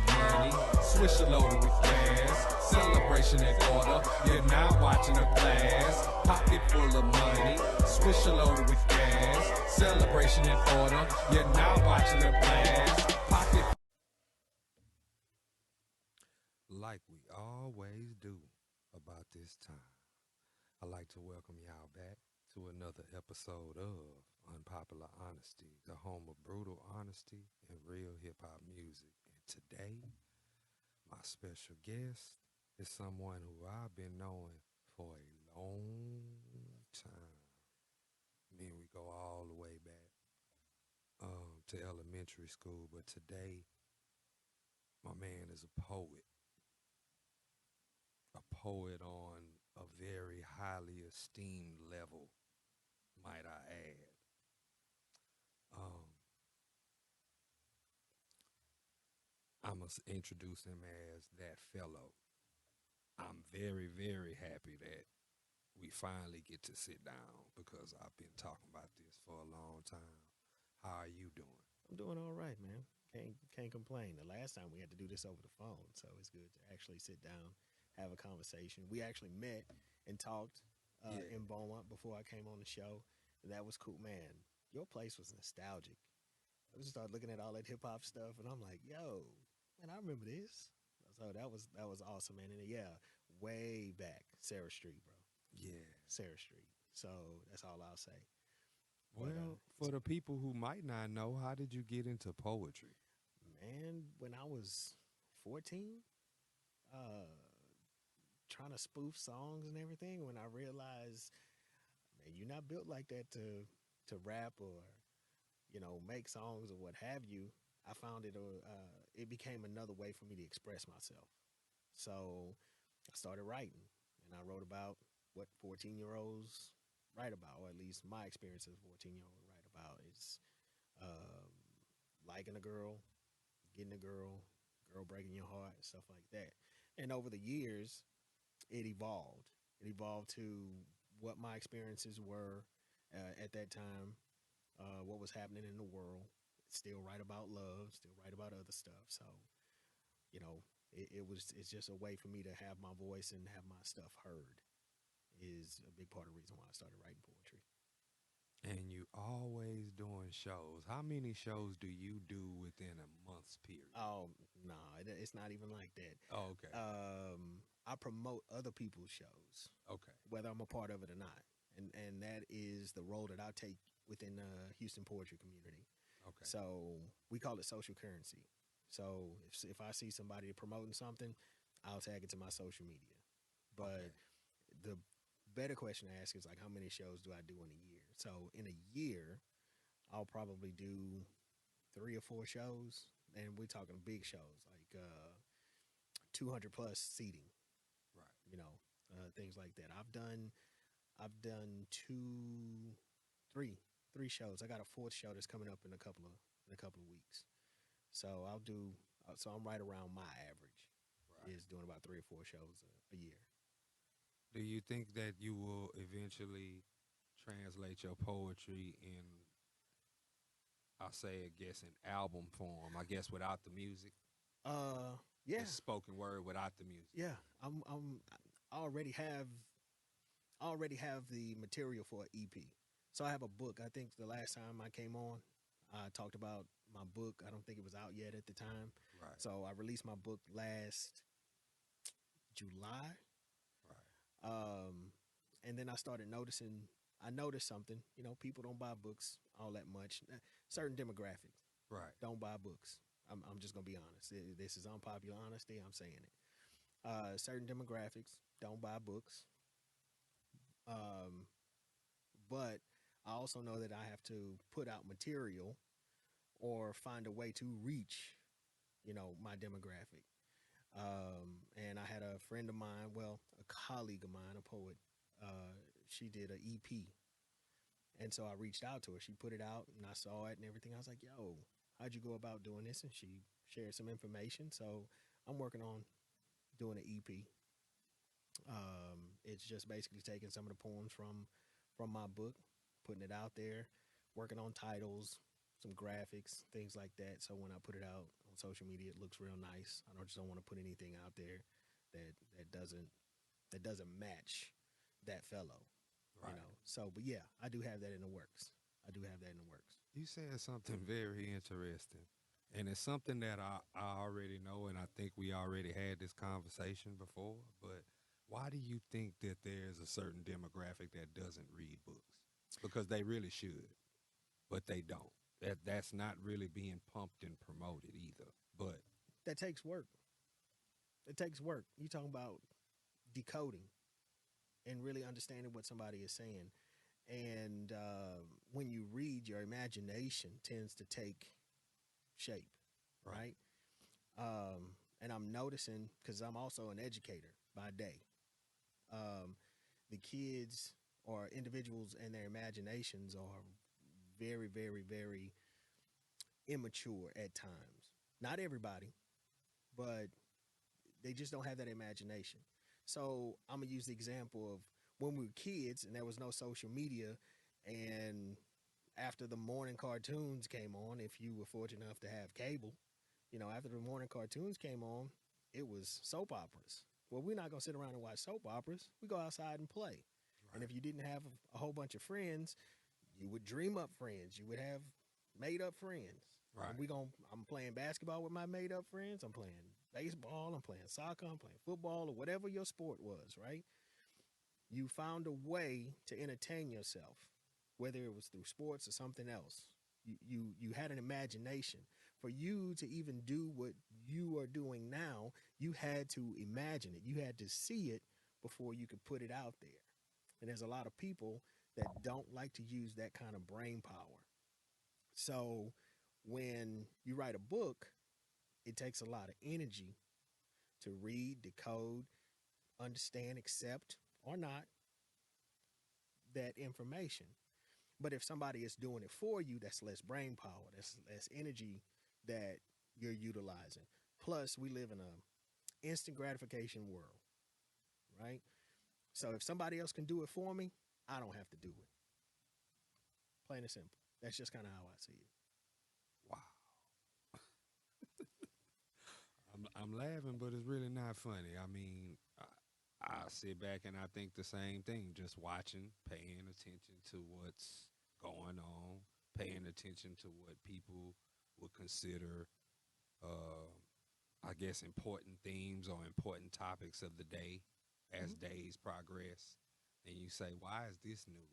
money, swisher loaded with gas, celebration in order, you're now watching a class, pocket full of money, swisher loaded with gas, celebration in order, you're now watching a class, pocket. Like we always do about this time, I'd like to welcome y'all back to another episode of Unpopular Honesty, the home of brutal honesty and real hip hop music. And today, my special guest is someone who I've been knowing for a long time. Me and we go all the way back to elementary school, but today, my man is a poet on a very highly esteemed level, might I add. Um, I must introduce him as that fellow. I'm very, very happy that we finally get to sit down because I've been talking about this for a long time. How are you doing? I'm doing all right, man. Can't complain. The last time we had to do this over the phone, so it's good to actually sit down, have a conversation. We actually met and talked in Beaumont before I came on the show. And that was cool, man. Your place was nostalgic. I just started looking at all that hip hop stuff, and I'm like, yo, man, I remember this. So that was awesome, man. And yeah, way back, Sarah Street, bro. Yeah. Sarah Street. So that's all I'll say. Well, for the people who might not know, how did you get into poetry? Man, when I was 14, uh, trying to spoof songs and everything, when I realized, man, you're not built like that to rap or make songs or what have you. I found it became another way for me to express myself. So I started writing, and I wrote about what 14-year-olds write about, or at least my experience as a 14-year-old write about is um, liking a girl, getting a girl breaking your heart, stuff like that. And over the years, it evolved. It evolved to what my experiences were at that time, what was happening in the world. Still write about love, still write about other stuff. So, you know, it's just a way for me to have my voice and have my stuff heard is a big part of the reason why I started writing poetry. And you always doing shows. How many shows do you do within a month's period? Oh no, it's not even like that. Oh, okay. I promote other people's shows, Okay. whether I'm a part of it or not, and that is the role that I take within the Houston poetry community. Okay. So we call it social currency. So if I see somebody promoting something, I'll tag it to my social media. But Okay. the better question to ask is like, how many shows do I do in a year? So in a year, I'll probably do 3 or 4 shows, and we're talking big shows like 200 plus seating. Right. Things like that. I've done three shows. I got a fourth show that's coming up in a couple of weeks. So I'll do. So I'm right around my average. Right. Is doing about 3 or 4 shows a year. Do you think that you will eventually translate your poetry in, I say, I guess, in album form? I guess without the music. Yeah, Just spoken word without the music. yeah. I already have the material for an EP. So I have a book. I think the last time I came on, I talked about my book. I don't think it was out yet at the time. Right. So I released my book last July. Right. And then I noticed something. People don't buy books all that much. Certain demographics Right. don't buy books. I'm just going to be honest. This is unpopular honesty. I'm saying it. Certain demographics don't buy books. Um, but I also know that I have to put out material or find a way to reach, my demographic. And I had a friend of mine, well, a colleague of mine, a poet. She did an EP, and so I reached out to her. She put it out, and I saw it and everything. I was like, "Yo, how'd you go about doing this?" And she shared some information. So I'm working on doing an EP. It's just basically taking some of the poems from my book, putting it out there, working on titles, some graphics, things like that. So when I put it out on social media. It looks real nice. I just don't want to put anything out there that doesn't match that fellow, you Right. know. So, but yeah, I do have that in the works. I do have that in the works. You said something very interesting. And it's something that I already know, and I think we already had this conversation before. But why do you think that there's a certain demographic that doesn't read books? Because they really should, but they don't. That's not really being pumped and promoted either. But That takes work. It takes work. You talking about decoding and really understanding what somebody is saying. And when you read, your imagination tends to take shape, right, right? And I'm noticing because I'm also an educator by day. Um, the kids or individuals and their imaginations are very, very, very immature at times. Not everybody, but they just don't have that imagination. So I'm gonna use the example of when we were kids and there was no social media, and after the morning cartoons came on, if you were fortunate enough to have cable, you know, after the morning cartoons came on, it was soap operas. Well, we're not gonna sit around and watch soap operas. We go outside and play. And right, if you didn't have a whole bunch of friends, you would dream up friends. You would have made up friends. And right, I'm playing basketball with my made up friends. I'm playing baseball. I'm playing soccer. I'm playing football or whatever your sport was, right? You found a way to entertain yourself, whether it was through sports or something else. You had an imagination. For you to even do what you are doing now, you had to imagine it. You had to see it before you could put it out there. And there's a lot of people that don't like to use that kind of brain power. So when you write a book, it takes a lot of energy to read, decode, understand, accept, or not that information. But if somebody is doing it for you, that's less brain power, that's less energy that you're utilizing. Plus, we live in a instant gratification world, right? So if somebody else can do it for me, I don't have to do it. Plain and simple. That's just kind of how I see it. wow. I'm laughing, but it's really not funny. I mean, I sit back and I think the same thing, just watching, paying attention to what's going on, paying attention to what people would consider, uh, I guess, important themes or important topics of the day as Mm-hmm. days progress. And you say, why is this news?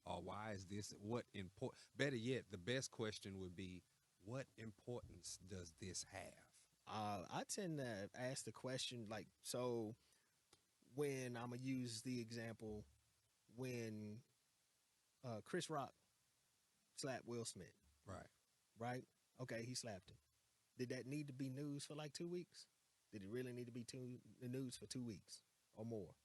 Or why is this, what important, better yet, the best question would be, what importance does this have? I tend to ask the question like, so when I'm gonna use the example when Chris Rock slapped Will Smith, Right. right? Okay, he slapped him. Did that need to be news for like 2 weeks? Did it really need to be the news for 2 weeks or more?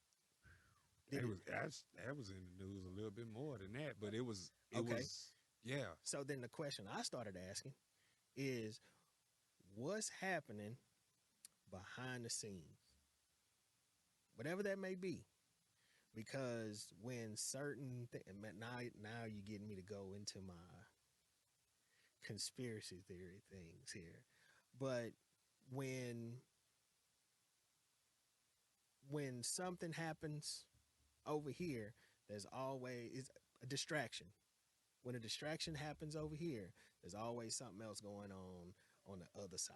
Did it? That was in the news a little bit more than that, but it Okay. was yeah. So then the question I started asking is, what's happening behind the scenes, whatever that may be? Because when certain now you're getting me to go into my conspiracy theory things here, but when when something happens over here, there's always a distraction. When a distraction happens over here, there's always something else going on the other side.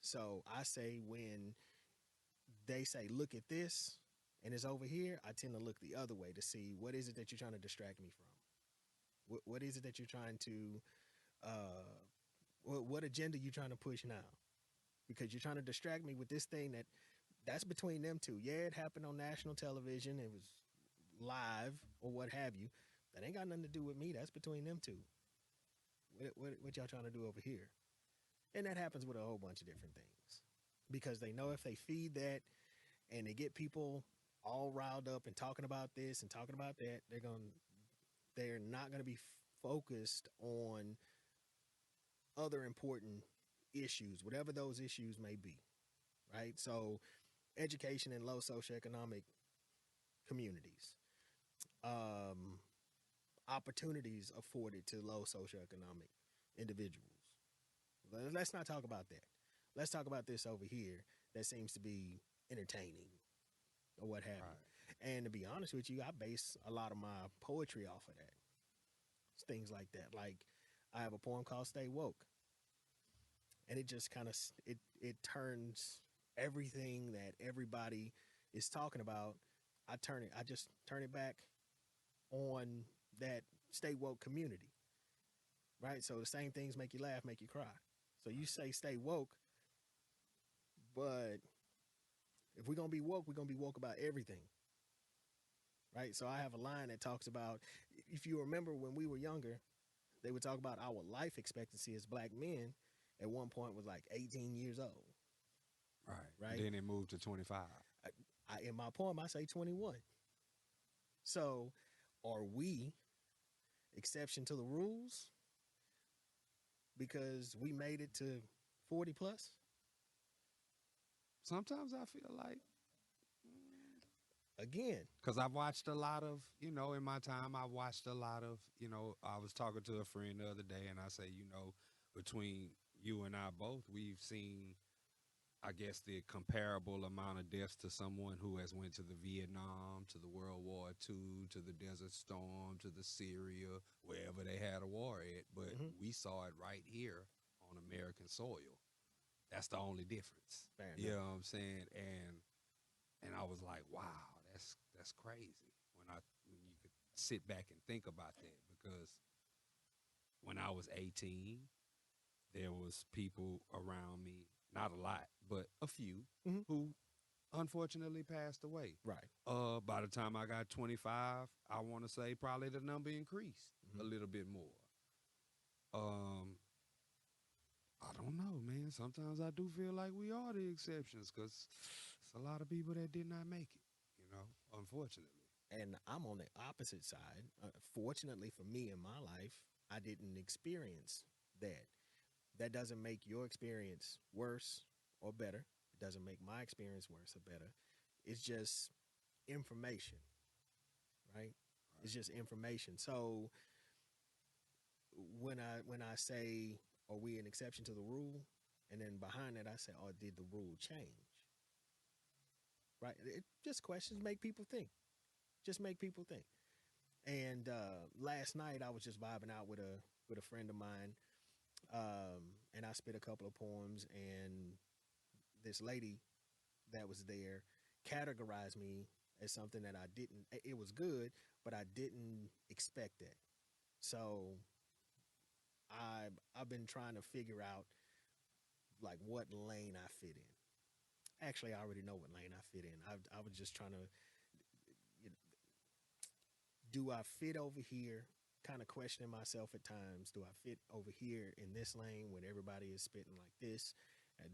So I say when they say, look at this, and it's over here, I tend to look the other way to see what is it that you're trying to distract me from. What is it that you're trying to, what agenda you trying to push now? Because you're trying to distract me with this thing that's between them two. Yeah, it happened on national television. It was live or what have you. That ain't got nothing to do with me. That's between them two. What y'all trying to do over here? And that happens with a whole bunch of different things because they know if they feed that and they get people all riled up and talking about this and talking about that, they're not going to be focused on other important issues, whatever those issues may be, right? So, education in low socioeconomic communities, um, opportunities afforded to low socioeconomic individuals, Let's not talk about that. Let's talk about this over here that seems to be entertaining or what have Right. you. And to be honest with you, I base a lot of my poetry off of that. It's things like that. Like I have a poem called "Stay Woke," and it just kind of it turns everything that everybody is talking about. I just turn it back on that stay woke community, right? So the same things make you laugh, make you cry. So you say stay woke, but if we're gonna be woke, we're gonna be woke about everything, right? So I have a line that talks about, if you remember when we were younger, they would talk about our life expectancy as black men at one point was like 18 years old, Right. right? Then it moved to 25. In my poem, I say 21. So are we exception to the rules because we made it to 40 plus? Sometimes I feel like, Again, because I've watched a lot of, in my time, I watched a lot of, I was talking to a friend the other day and I say, between you and I both, we've seen, I guess, the comparable amount of deaths to someone who has went to the Vietnam, to the World War II, to the Desert Storm, to the Syria, wherever they had a war at. But we saw it right here on American soil. That's the only difference. fair You know enough. what I'm saying? And I was like, wow, that's crazy. When you could sit back and think about that, because when I was 18, there was people around me, not a lot, but a few, Mhm. who unfortunately passed away. Right. By the time I got 25, I want to say probably the number increased a Mhm. little bit more. Um, I don't know, man. Sometimes I do feel like we are the exceptions, because it's a lot of people that did not make it, unfortunately. And I'm on the opposite side. Fortunately for me in my life, I didn't experience that. That doesn't make your experience worse or better. It doesn't make my experience worse or better. It's just information, right? It's just information. So when I say, are we an exception to the rule? And then behind that I say, oh, did the rule change? Right? It just questions make people think. Just make people think. And last night I was just vibing out with a friend of mine, and I spit a couple of poems, and this lady that was there categorized me as something that I didn't. It was good, but I didn't expect that. So I've been trying to figure out like what lane I fit in. Actually, I already know what lane I fit in. I was just trying to, you know, do I fit over here? Kind of questioning myself at times. Do I fit over here in this lane when everybody is spitting like this?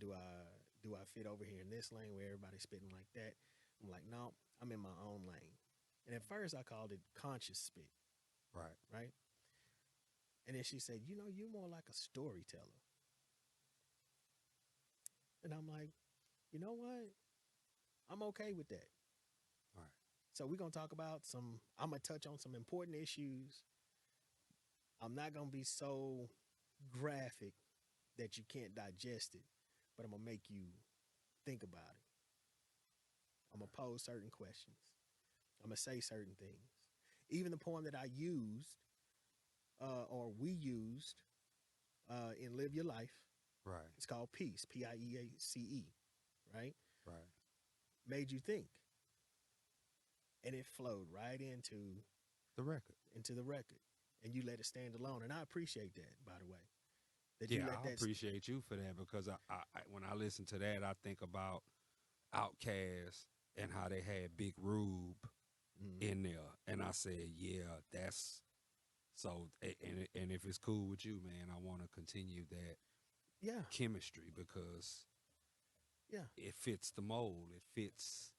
Do I fit over here in this lane where everybody's spitting like that? I'm like, no, I'm in my own lane. And at first I called it conscious spit, Right. right? And then she said, you're more like a storyteller. And I'm like, you know what? I'm okay with that. Right. So we're gonna talk about I'm gonna touch on some important issues. I'm not gonna be so graphic that you can't digest it, but I'm gonna make you think about it. I'm gonna pose certain questions. I'm gonna say certain things. Even the poem that I used, or we used, in Live Your Life, Right. it's called Peace, Piace, right? Right. Made you think, and it flowed right The record. into the record, and you let it stand alone. And I appreciate that, by the way, that you Yeah, let I that. appreciate you for that, because when I listen to that, I think about Outkast and how they had Big Rube Mhm. in there, and I said, yeah, that's so. And if it's cool with you, man, I want to continue that Yeah, chemistry, because yeah, it fits the mold. It fits,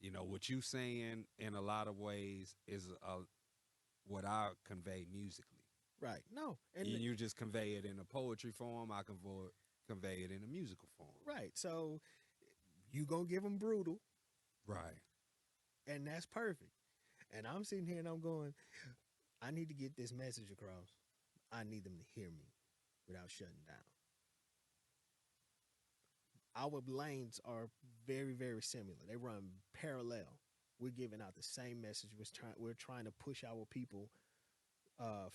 what you saying in a lot of ways is what I convey musically. right. No, and You just convey it in a poetry form. I convey it in a musical form. right. So you gonna give them brutal, Right. and that's perfect. And I'm sitting here and I'm going, I need to get this message across. I need them to hear me without shutting down. our lanes are very, very similar. They run parallel. We're giving out the same message. We're trying to push our people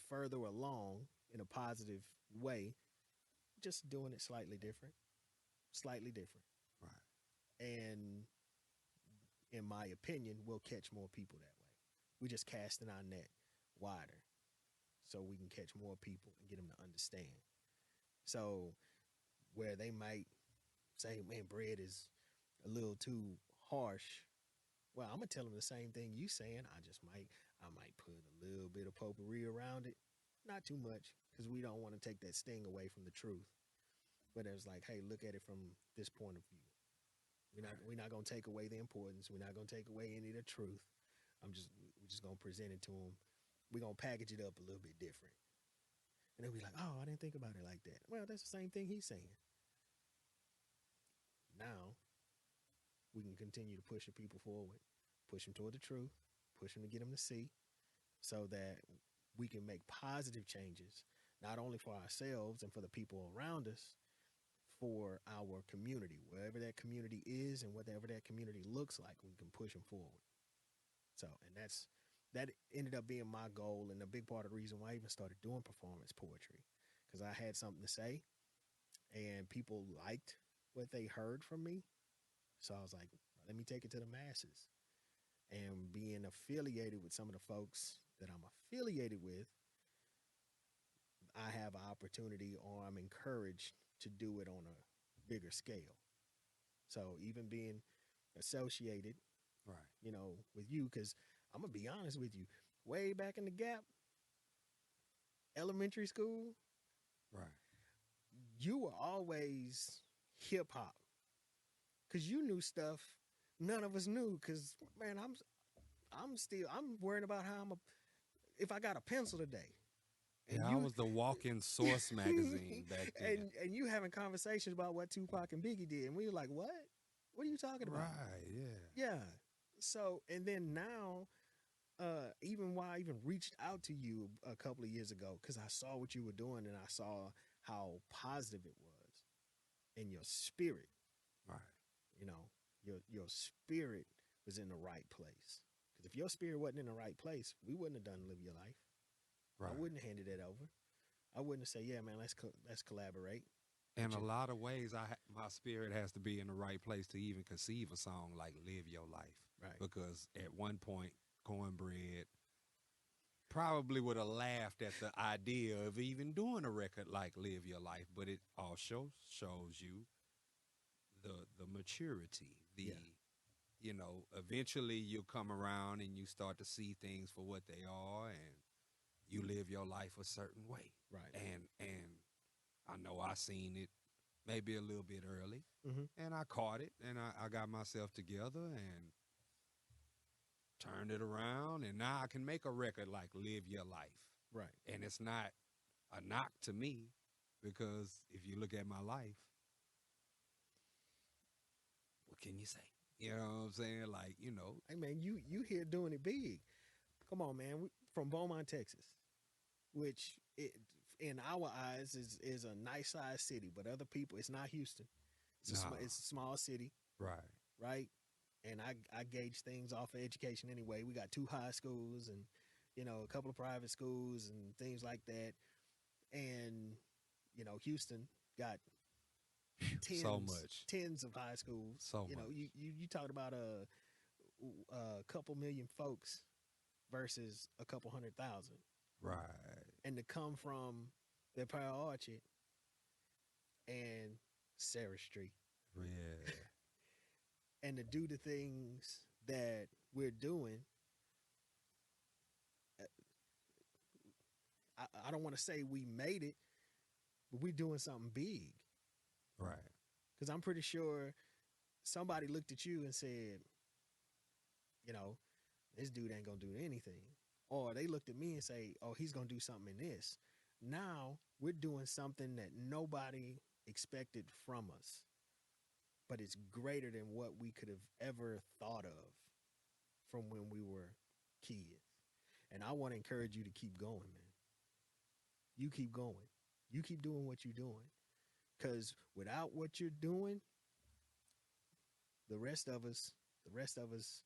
further along in a positive way, just doing it slightly different. Right. And in my opinion, we'll catch more people that way. We're just casting our net wider so we can catch more people and get them to understand. So where they might say, man, bread is a little too harsh. Well, I'm gonna tell them the same thing you saying. I might put a little bit of potpourri around it, not too much, because we don't want to take that sting away from the truth. But it's like, hey, look at it from this point of view. We're not gonna take away the importance. We're not gonna take away any of the truth. We're just gonna present it to them. We're gonna package it up a little bit different, and they'll be like, oh, I didn't think about it like that. Well, that's the same thing he's saying. Now we can continue to push the people forward, push them toward the truth, push them to get them to see, so that we can make positive changes, not only for ourselves and for the people around us, for our community, wherever that community is and whatever that community looks like, we can push them forward. So, and that ended up being my goal and a big part of the reason why I even started doing performance poetry, because I had something to say and people liked what they heard from me. So I was like, let me take it to the masses. And being affiliated with some of the folks that I'm affiliated with, I have an opportunity or I'm encouraged to do it on a bigger scale. So even being associated, Right. with you, because I'm going to be honest with you, way back in the gap, elementary school, Right. you were always hip hop because you knew stuff none of us knew. Because man, I'm worried about if I got a pencil today. And Yeah, I was the walk-in source magazine back then. and you having conversations about what Tupac and Biggie did, and we were like, what? What are you talking about? Right. Yeah. Yeah. So and then now, even why I even reached out to you a couple of years ago, because I saw what you were doing and I saw how positive it was in your spirit. Right. You know, your spirit was in the right place. Because if your spirit wasn't in the right place, we wouldn't have done Live Your Life. Right. I wouldn't have handed it over. I wouldn't have said, "Yeah, man, let's collaborate." In a lot of ways, my spirit has to be in the right place to even conceive a song like "Live Your Life." Right. Because at one point, Cornbread probably would have laughed at the idea of even doing a record like "Live Your Life," but it also shows you the maturity, Yeah. eventually you'll come around and you start to see things for what they are, and you live your life a certain way. Right. And I know I seen it maybe a little bit early, Mm-hmm. and I caught it, and I got myself together and turned it around, and now I can make a record like "Live Your Life." Right. And it's not a knock to me, because if you look at my life, what can you say? You know what I'm saying? Like, Hey, man, you here doing it big? Come on, man. We from Beaumont, Texas, which in our eyes is a nice sized city, but other people, it's not Houston. nah, It's a small city, right, right? And I gauge things off of education anyway. We got 2 high schools and a couple of private schools and things like that. And Houston got so much, tens of high schools. so You know, much, you talked about a couple million folks versus a couple 100,000, right, and to come from the Pearl Orchard and Sarah Street, yeah, and to do the things that we're doing, I don't want to say we made it, but we're doing something big. right, Because I'm pretty sure somebody looked at you and said, you know, this dude ain't gonna do anything. Or they looked at me and say, oh, he's gonna do something in this. Now we're doing something that nobody expected from us, but it's greater than what we could have ever thought of from when we were kids. And I want to encourage you to keep going, man. You keep going. You keep doing what you're doing. Because without what you're doing, the rest of us, the rest of us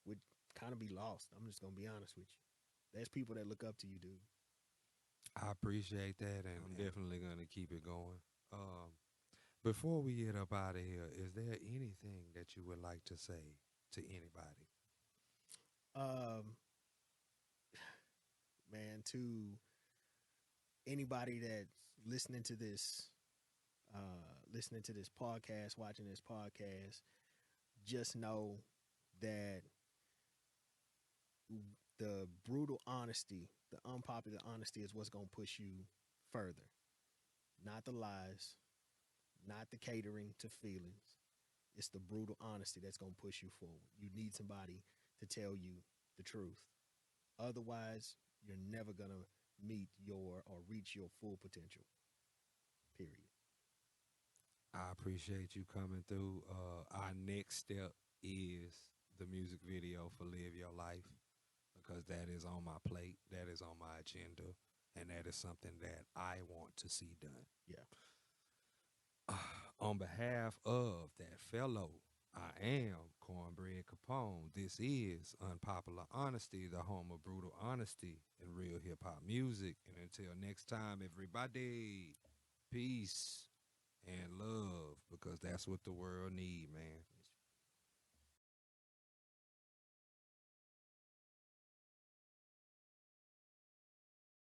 would kind of be lost. I'm just gonna be honest with you. There's people that look up to you, dude. I appreciate that, and I'm definitely gonna keep it going. Before we get up out of here, is there anything that you would like to say to anybody? Um, man, to anybody that's listening to this, listening to this podcast, watching this podcast, just know that the brutal honesty, the unpopular honesty, is what's gonna push you further. Not the lies, not the catering to feelings. It's the brutal honesty that's gonna push you forward. You need somebody to tell you the truth. Otherwise, you're never gonna meet your or reach your full potential. Period. I appreciate you coming through. Our next step is the music video for Live Your Life because that is on my plate, that is on my agenda, and that is something that I want to see done. Yeah. On behalf of that fellow, I am Cornbread Capone. This is Unpopular Honesty, the home of brutal honesty and real hip hop music. And until next time, everybody, peace and love because that's what the world need, man.